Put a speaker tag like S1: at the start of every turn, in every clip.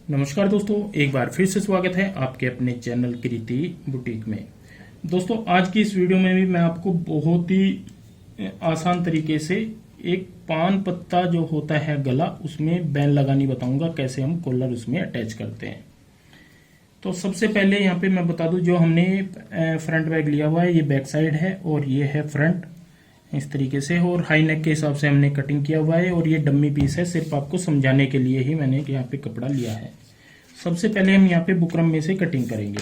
S1: नमस्कार दोस्तों, एक बार फिर से स्वागत है आपके अपने चैनल कृति बुटीक में। दोस्तों, आज की इस वीडियो में भी मैं आपको बहुत ही आसान तरीके से एक पान पत्ता जो होता है गला, उसमें बैन लगानी बताऊंगा, कैसे हम कॉलर उसमें अटैच करते हैं। तो सबसे पहले यहाँ पे मैं बता दूं, जो हमने फ्रंट बैग लिया हुआ है ये बैक साइड है और ये है फ्रंट, इस तरीके से। और हाई नेक के हिसाब से हमने कटिंग किया हुआ है और ये डम्मी पीस है, सिर्फ आपको समझाने के लिए ही मैंने यहाँ पे कपड़ा लिया है। सबसे पहले हम यहाँ पे बुकरम में से कटिंग करेंगे।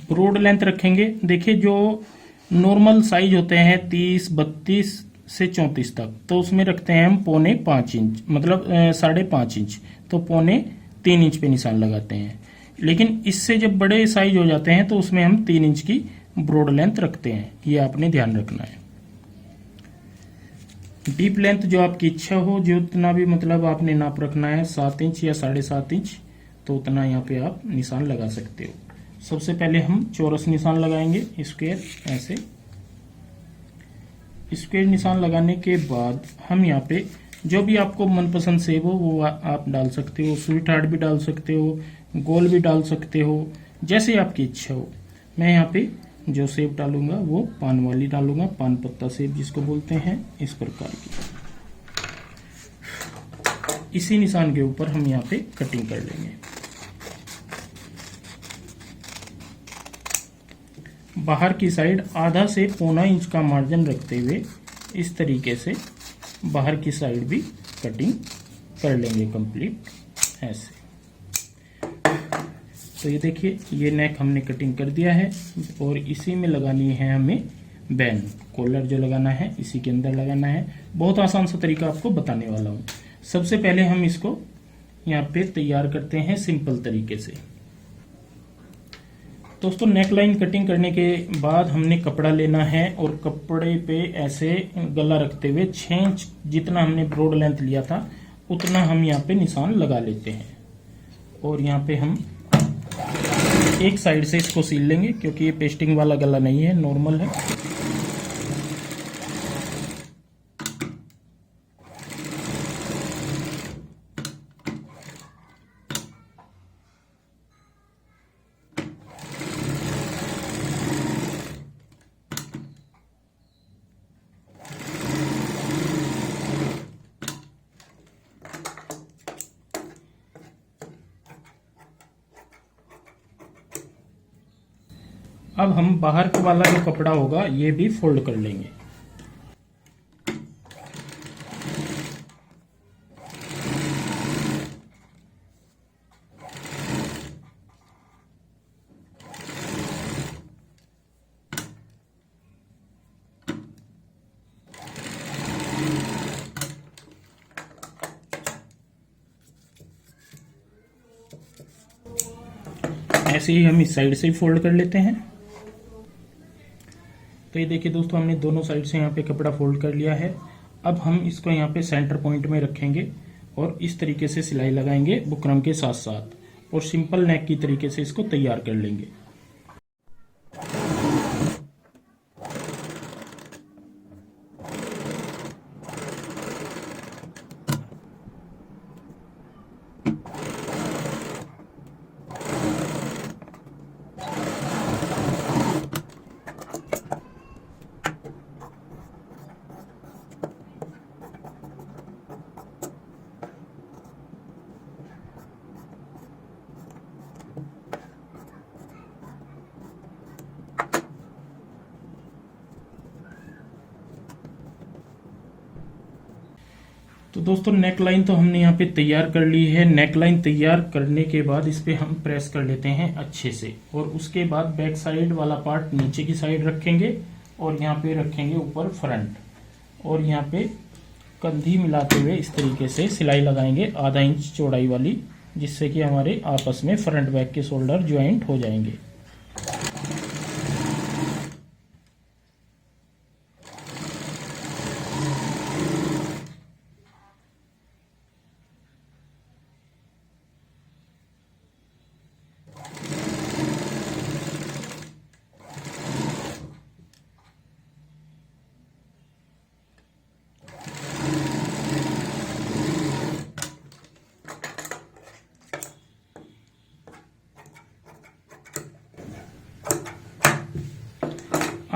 S1: ब्रॉड लेंथ रखेंगे। देखिए, जो नॉर्मल साइज होते हैं 30, 32 से 34 तक, तो उसमें रखते हैं हम 4.25 इंच, मतलब 5.5 इंच, तो 3.25 इंच पे निशान लगाते हैं। लेकिन इससे जब बड़े साइज हो जाते हैं तो उसमें हम 3 इंच की ब्रॉड लेंथ रखते हैं, ये आपने ध्यान रखना है। डीप लेंथ जो आपकी इच्छा हो, जो उतना भी मतलब आपने नाप रखना है, 7 इंच या 7.5 इंच, तो उतना यहाँ पे आप निशान लगा सकते हो। सबसे पहले हम चौरस निशान लगाएंगे, स्क्वायर, ऐसे स्क्वायर निशान लगाने के बाद हम यहाँ पे जो भी आपको मनपसंद सेब हो वो आप डाल सकते हो। स्वीट हार्ट भी डाल सकते हो, गोल भी डाल सकते हो, जैसे आपकी इच्छा हो। मैं यहाँ पे जो सेब डालूंगा वो पान वाली डालूंगा, पान पत्ता सेब जिसको बोलते हैं, इस प्रकार की। इसी निशान के ऊपर हम यहाँ पे कटिंग कर लेंगे। बाहर की साइड आधा से 1.25 इंच का मार्जिन रखते हुए इस तरीके से बाहर की साइड भी कटिंग कर लेंगे कंप्लीट, ऐसे। तो ये देखिए, ये नेक हमने कटिंग कर दिया है और इसी में लगानी है हमें बैन। कॉलर जो लगाना है इसी के अंदर लगाना है। बहुत आसान सा तरीका आपको बताने वाला हूँ। सबसे पहले हम इसको यहाँ पे तैयार करते हैं सिंपल तरीके से। दोस्तों, नेक लाइन कटिंग करने के बाद हमने कपड़ा लेना है और कपड़े पे ऐसे गला रखते हुए 6 इंच जितना हमने ब्रॉड लेंथ लिया था उतना हम यहाँ पे निशान लगा लेते हैं। और यहाँ पे हम एक साइड से इसको सील लेंगे, क्योंकि ये पेस्टिंग वाला गला नहीं है, नॉर्मल है। अब हम बाहर का वाला जो कपड़ा होगा ये भी फोल्ड कर लेंगे। ऐसे ही हम इस साइड से फोल्ड कर लेते हैं। तो ये देखिए दोस्तों, हमने दोनों साइड से यहाँ पे कपड़ा फोल्ड कर लिया है। अब हम इसको यहाँ पे सेंटर पॉइंट में रखेंगे और इस तरीके से सिलाई लगाएंगे बुकरम के साथ साथ, और सिंपल नेक की तरीके से इसको तैयार कर लेंगे। तो दोस्तों, नेक लाइन तो हमने यहाँ पे तैयार कर ली है। नेक लाइन तैयार करने के बाद इस पे हम प्रेस कर लेते हैं अच्छे से, और उसके बाद बैक साइड वाला पार्ट नीचे की साइड रखेंगे और यहाँ पे रखेंगे ऊपर फ्रंट, और यहाँ पे कंधी मिलाते हुए इस तरीके से सिलाई लगाएंगे आधा इंच चौड़ाई वाली, जिससे कि हमारे आपस में फ्रंट बैक के शोल्डर ज्वाइंट हो जाएंगे।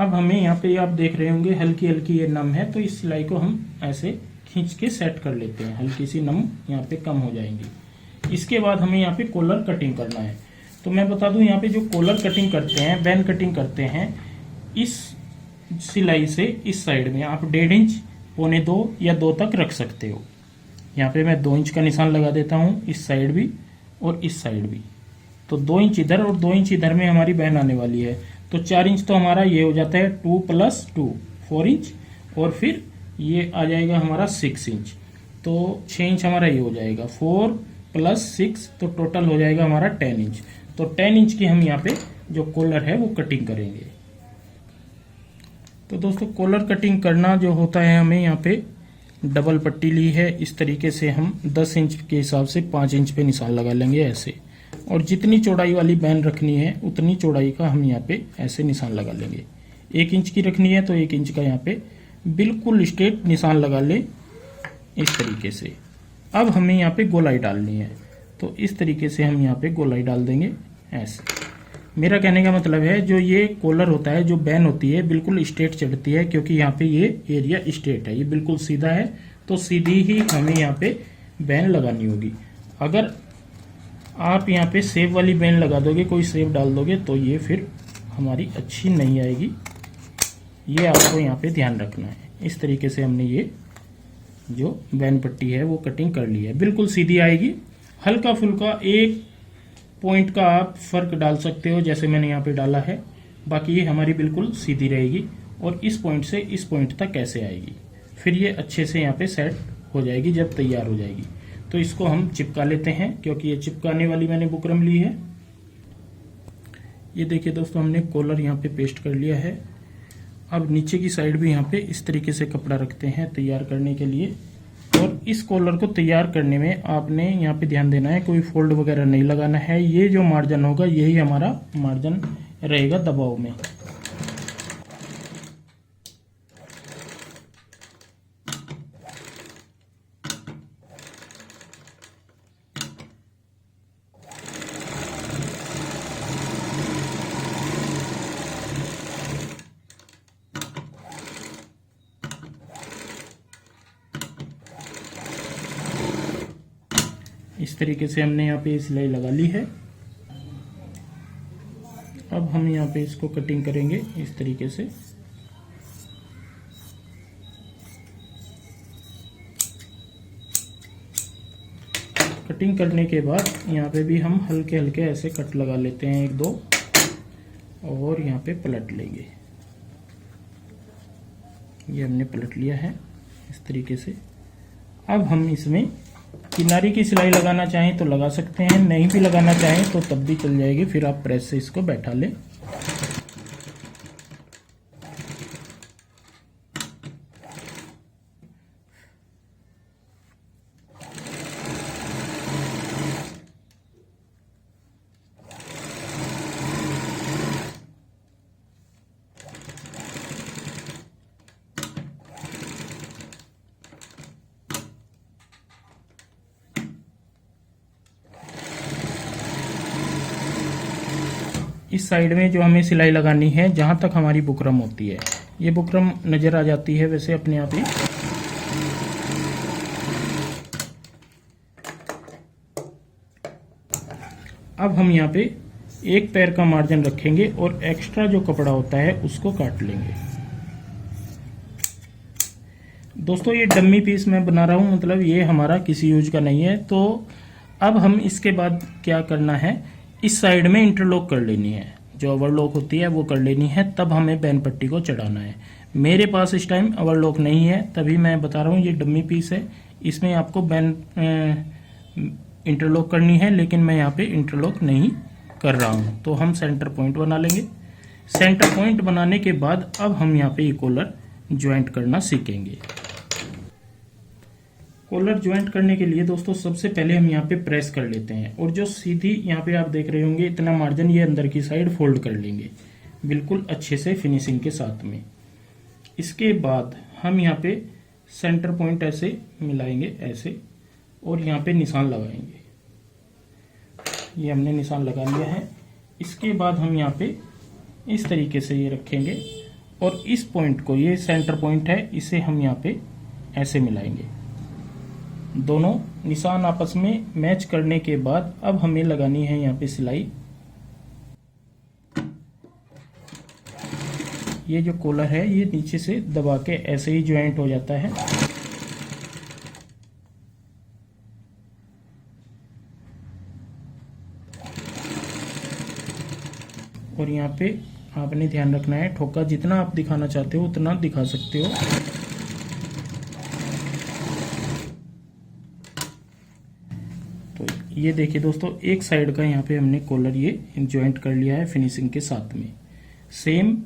S1: अब हमें यहाँ पे आप देख रहे होंगे हल्की हल्की ये नम है, तो इस सिलाई को हम ऐसे खींच के सेट कर लेते हैं, हल्की सी नम यहाँ पे कम हो जाएंगी। इसके बाद हमें यहाँ पे कॉलर कटिंग करना है। तो मैं बता दूं यहाँ पे जो कॉलर कटिंग करते हैं, बैन कटिंग करते हैं, इस सिलाई से इस साइड में आप 1.5 इंच, 1.25 या 2 तक रख सकते हो। यहाँ पे मैं 2 इंच का निशान लगा देता हूँ, इस साइड भी और इस साइड भी। तो 2 इंच इधर और 2 इंच इधर में हमारी बैन आने वाली है। तो 4 इंच तो हमारा ये हो जाता है 2 + 2 4 इंच, और फिर ये आ जाएगा हमारा 6 इंच। तो 6 इंच हमारा ये हो जाएगा, 4 + 6 तो टोटल हो जाएगा हमारा 10 इंच। तो 10 इंच की हम यहाँ पे जो कॉलर है वो कटिंग करेंगे। तो दोस्तों कॉलर कटिंग करना जो होता है, हमें यहाँ पे डबल पट्टी ली है, इस तरीके से हम 10 इंच के हिसाब से 5 इंच पे निशान लगा लेंगे ऐसे, और जितनी चौड़ाई वाली बैन रखनी है उतनी चौड़ाई का हम यहाँ पे ऐसे निशान लगा लेंगे। 1 इंच की रखनी है तो 1 इंच का यहाँ पे बिल्कुल स्ट्रेट निशान लगा ले इस तरीके से। अब हमें यहाँ पे गोलाई डालनी है, तो इस तरीके से हम यहाँ पे गोलाई डाल देंगे ऐसे। मेरा कहने का मतलब है जो ये कॉलर होता है, जो बैन होती है बिल्कुल स्ट्रेट चढ़ती है, क्योंकि यहाँ पे ये एरिया स्ट्रेट है, ये बिल्कुल सीधा है, तो सीधी ही हमें यहाँ पे बैन लगानी होगी। अगर आप यहाँ पे सेव वाली बैन लगा दोगे, कोई सेव डाल दोगे, तो ये फिर हमारी अच्छी नहीं आएगी। ये आपको यहाँ पे ध्यान रखना है। इस तरीके से हमने ये जो बैन पट्टी है वो कटिंग कर ली है, बिल्कुल सीधी आएगी। हल्का फुल्का 1 पॉइंट का आप फर्क डाल सकते हो, जैसे मैंने यहाँ पे डाला है, बाकी ये हमारी बिल्कुल सीधी रहेगी। और इस पॉइंट से इस पॉइंट तक कैसे आएगी, फिर ये अच्छे से यहाँ पे सेट हो जाएगी जब तैयार हो जाएगी। तो इसको हम चिपका लेते हैं, क्योंकि ये चिपकाने वाली मैंने बुकरम ली है। ये देखिए दोस्तों, हमने कॉलर यहाँ पे पेस्ट कर लिया है। अब नीचे की साइड भी यहाँ पे इस तरीके से कपड़ा रखते हैं तैयार करने के लिए। और इस कॉलर को तैयार करने में आपने यहाँ पे ध्यान देना है, कोई फोल्ड वगैरह नहीं लगाना है। ये जो मार्जिन होगा यही हमारा मार्जिन रहेगा दबाव में। इस तरीके से हमने यहाँ पे सिलाई लगा ली है। अब हम यहाँ पे इसको कटिंग करेंगे इस तरीके से। कटिंग करने के बाद यहाँ पे भी हम हल्के हल्के ऐसे कट लगा लेते हैं 1-2, और यहाँ पे पलट लेंगे। ये हमने पलट लिया है इस तरीके से। अब हम इसमें किनारी की सिलाई लगाना चाहें तो लगा सकते हैं, नहीं भी लगाना चाहें तो तब भी चल जाएगी। फिर आप प्रेस से इसको बैठा लें। इस साइड में जो हमें सिलाई लगानी है, जहां तक हमारी बुकरम होती है, ये बुकरम नजर आ जाती है वैसे अपने आप ही। अब हम यहाँ पे 1 पैर का मार्जिन रखेंगे और एक्स्ट्रा जो कपड़ा होता है उसको काट लेंगे। दोस्तों ये डम्मी पीस मैं बना रहा हूँ, मतलब ये हमारा किसी यूज का नहीं है। तो अब हम इसके बाद क्या करना है, इस साइड में इंटरलॉक कर लेनी है, जो ओवरलॉक होती है वो कर लेनी है, तब हमें बैन पट्टी को चढ़ाना है। मेरे पास इस टाइम ओवरलॉक नहीं है, तभी मैं बता रहा हूँ ये डम्मी पीस है, इसमें आपको बैन इंटरलॉक करनी है, लेकिन मैं यहाँ पे इंटरलॉक नहीं कर रहा हूँ। तो हम सेंटर पॉइंट बना लेंगे। सेंटर पॉइंट बनाने के बाद अब हम यहाँ पे ये कॉलर ज्वाइंट करना सीखेंगे। कॉलर ज्वाइंट करने के लिए दोस्तों सबसे पहले हम यहाँ पे प्रेस कर लेते हैं, और जो सीधी यहाँ पे आप देख रहे होंगे इतना मार्जिन, ये अंदर की साइड फोल्ड कर लेंगे बिल्कुल अच्छे से फिनिशिंग के साथ में। इसके बाद हम यहाँ पे सेंटर पॉइंट ऐसे मिलाएंगे ऐसे, और यहाँ पे निशान लगाएंगे। ये हमने निशान लगा लिया है। इसके बाद हम यहाँ पे इस तरीके से ये रखेंगे, और इस पॉइंट को, ये सेंटर पॉइंट है, इसे हम यहाँ पे ऐसे मिलाएंगे। दोनों निशान आपस में मैच करने के बाद अब हमें लगानी है यहाँ पे सिलाई। ये जो कॉलर है ये नीचे से दबा के ऐसे ही ज्वाइंट हो जाता है। और यहाँ पे आपने ध्यान रखना है, ठोका जितना आप दिखाना चाहते हो उतना दिखा सकते हो। तो ये देखिए दोस्तों, एक साइड का यहाँ पे हमने कॉलर ये ज्वाइंट कर लिया है फिनिशिंग के साथ में। सेम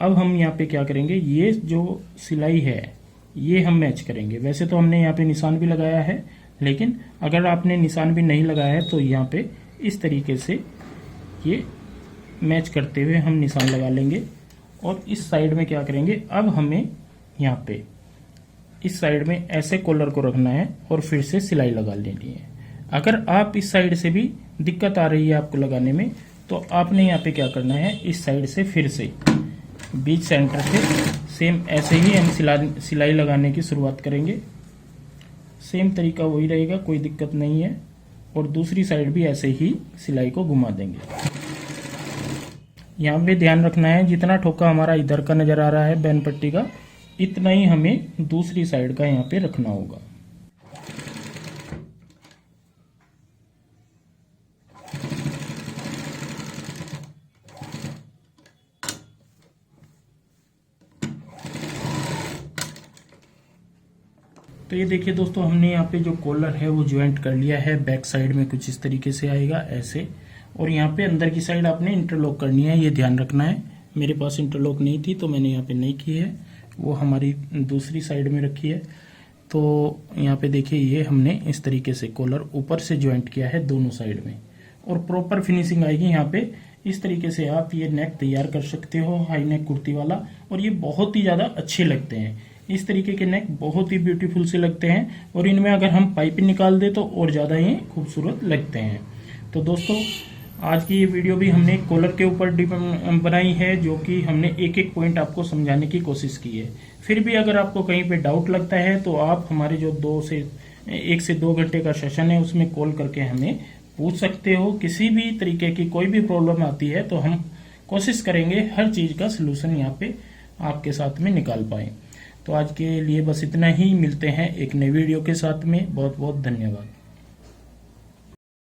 S1: अब हम यहाँ पे क्या करेंगे, ये जो सिलाई है ये हम मैच करेंगे। वैसे तो हमने यहाँ पे निशान भी लगाया है, लेकिन अगर आपने निशान भी नहीं लगाया है तो यहाँ पे इस तरीके से ये मैच करते हुए हम निशान लगा लेंगे। और इस साइड में क्या करेंगे, अब हमें यहाँ पे इस साइड में ऐसे कॉलर को रखना है और फिर से सिलाई लगा लेनी है। अगर आप इस साइड से भी दिक्कत आ रही है आपको लगाने में, तो आपने यहाँ पे क्या करना है, इस साइड से फिर से बीच सेंटर से सेम ऐसे ही हम सिलाई लगाने की शुरुआत करेंगे। सेम तरीका वही रहेगा, कोई दिक्कत नहीं है। और दूसरी साइड भी ऐसे ही सिलाई को घुमा देंगे। यहाँ पे ध्यान रखना है, जितना ठोका हमारा इधर का नजर आ रहा है बैन पट्टी का, इतना ही हमें दूसरी साइड का यहाँ पे रखना होगा। तो ये देखिए दोस्तों, हमने यहाँ पे जो कॉलर है वो ज्वाइंट कर लिया है। बैक साइड में कुछ इस तरीके से आएगा ऐसे, और यहाँ पे अंदर की साइड आपने इंटरलॉक करनी है, ये ध्यान रखना है। मेरे पास इंटरलॉक नहीं थी तो मैंने यहाँ पे नहीं की है, वो हमारी दूसरी साइड में रखी है। तो यहाँ पे देखिए, ये हमने इस तरीके से कॉलर ऊपर से ज्वाइंट किया है दोनों साइड में, और प्रॉपर फिनिशिंग आएगी यहाँ पे। इस तरीके से आप ये नेक तैयार कर सकते हो, हाई नेक कुर्ती वाला, और ये बहुत ही ज़्यादा अच्छे लगते हैं। इस तरीके के नेक बहुत ही ब्यूटीफुल से लगते हैं, और इनमें अगर हम पाइपिंग निकाल दे तो और ज़्यादा ही खूबसूरत लगते हैं। तो दोस्तों, आज की ये वीडियो भी हमने कॉलर के ऊपर बनाई है, जो कि हमने एक एक पॉइंट आपको समझाने की कोशिश की है। फिर भी अगर आपको कहीं पे डाउट लगता है तो आप हमारे जो 1 से 2 घंटे का सेशन है उसमें कॉल करके हमें पूछ सकते हो। किसी भी तरीके की कोई भी प्रॉब्लम आती है तो हम कोशिश करेंगे हर चीज़ का सलूशन यहाँ पे आपके साथ में निकाल पाए। तो आज के लिए बस इतना ही, मिलते हैं एक नई वीडियो के साथ में। बहुत बहुत धन्यवाद।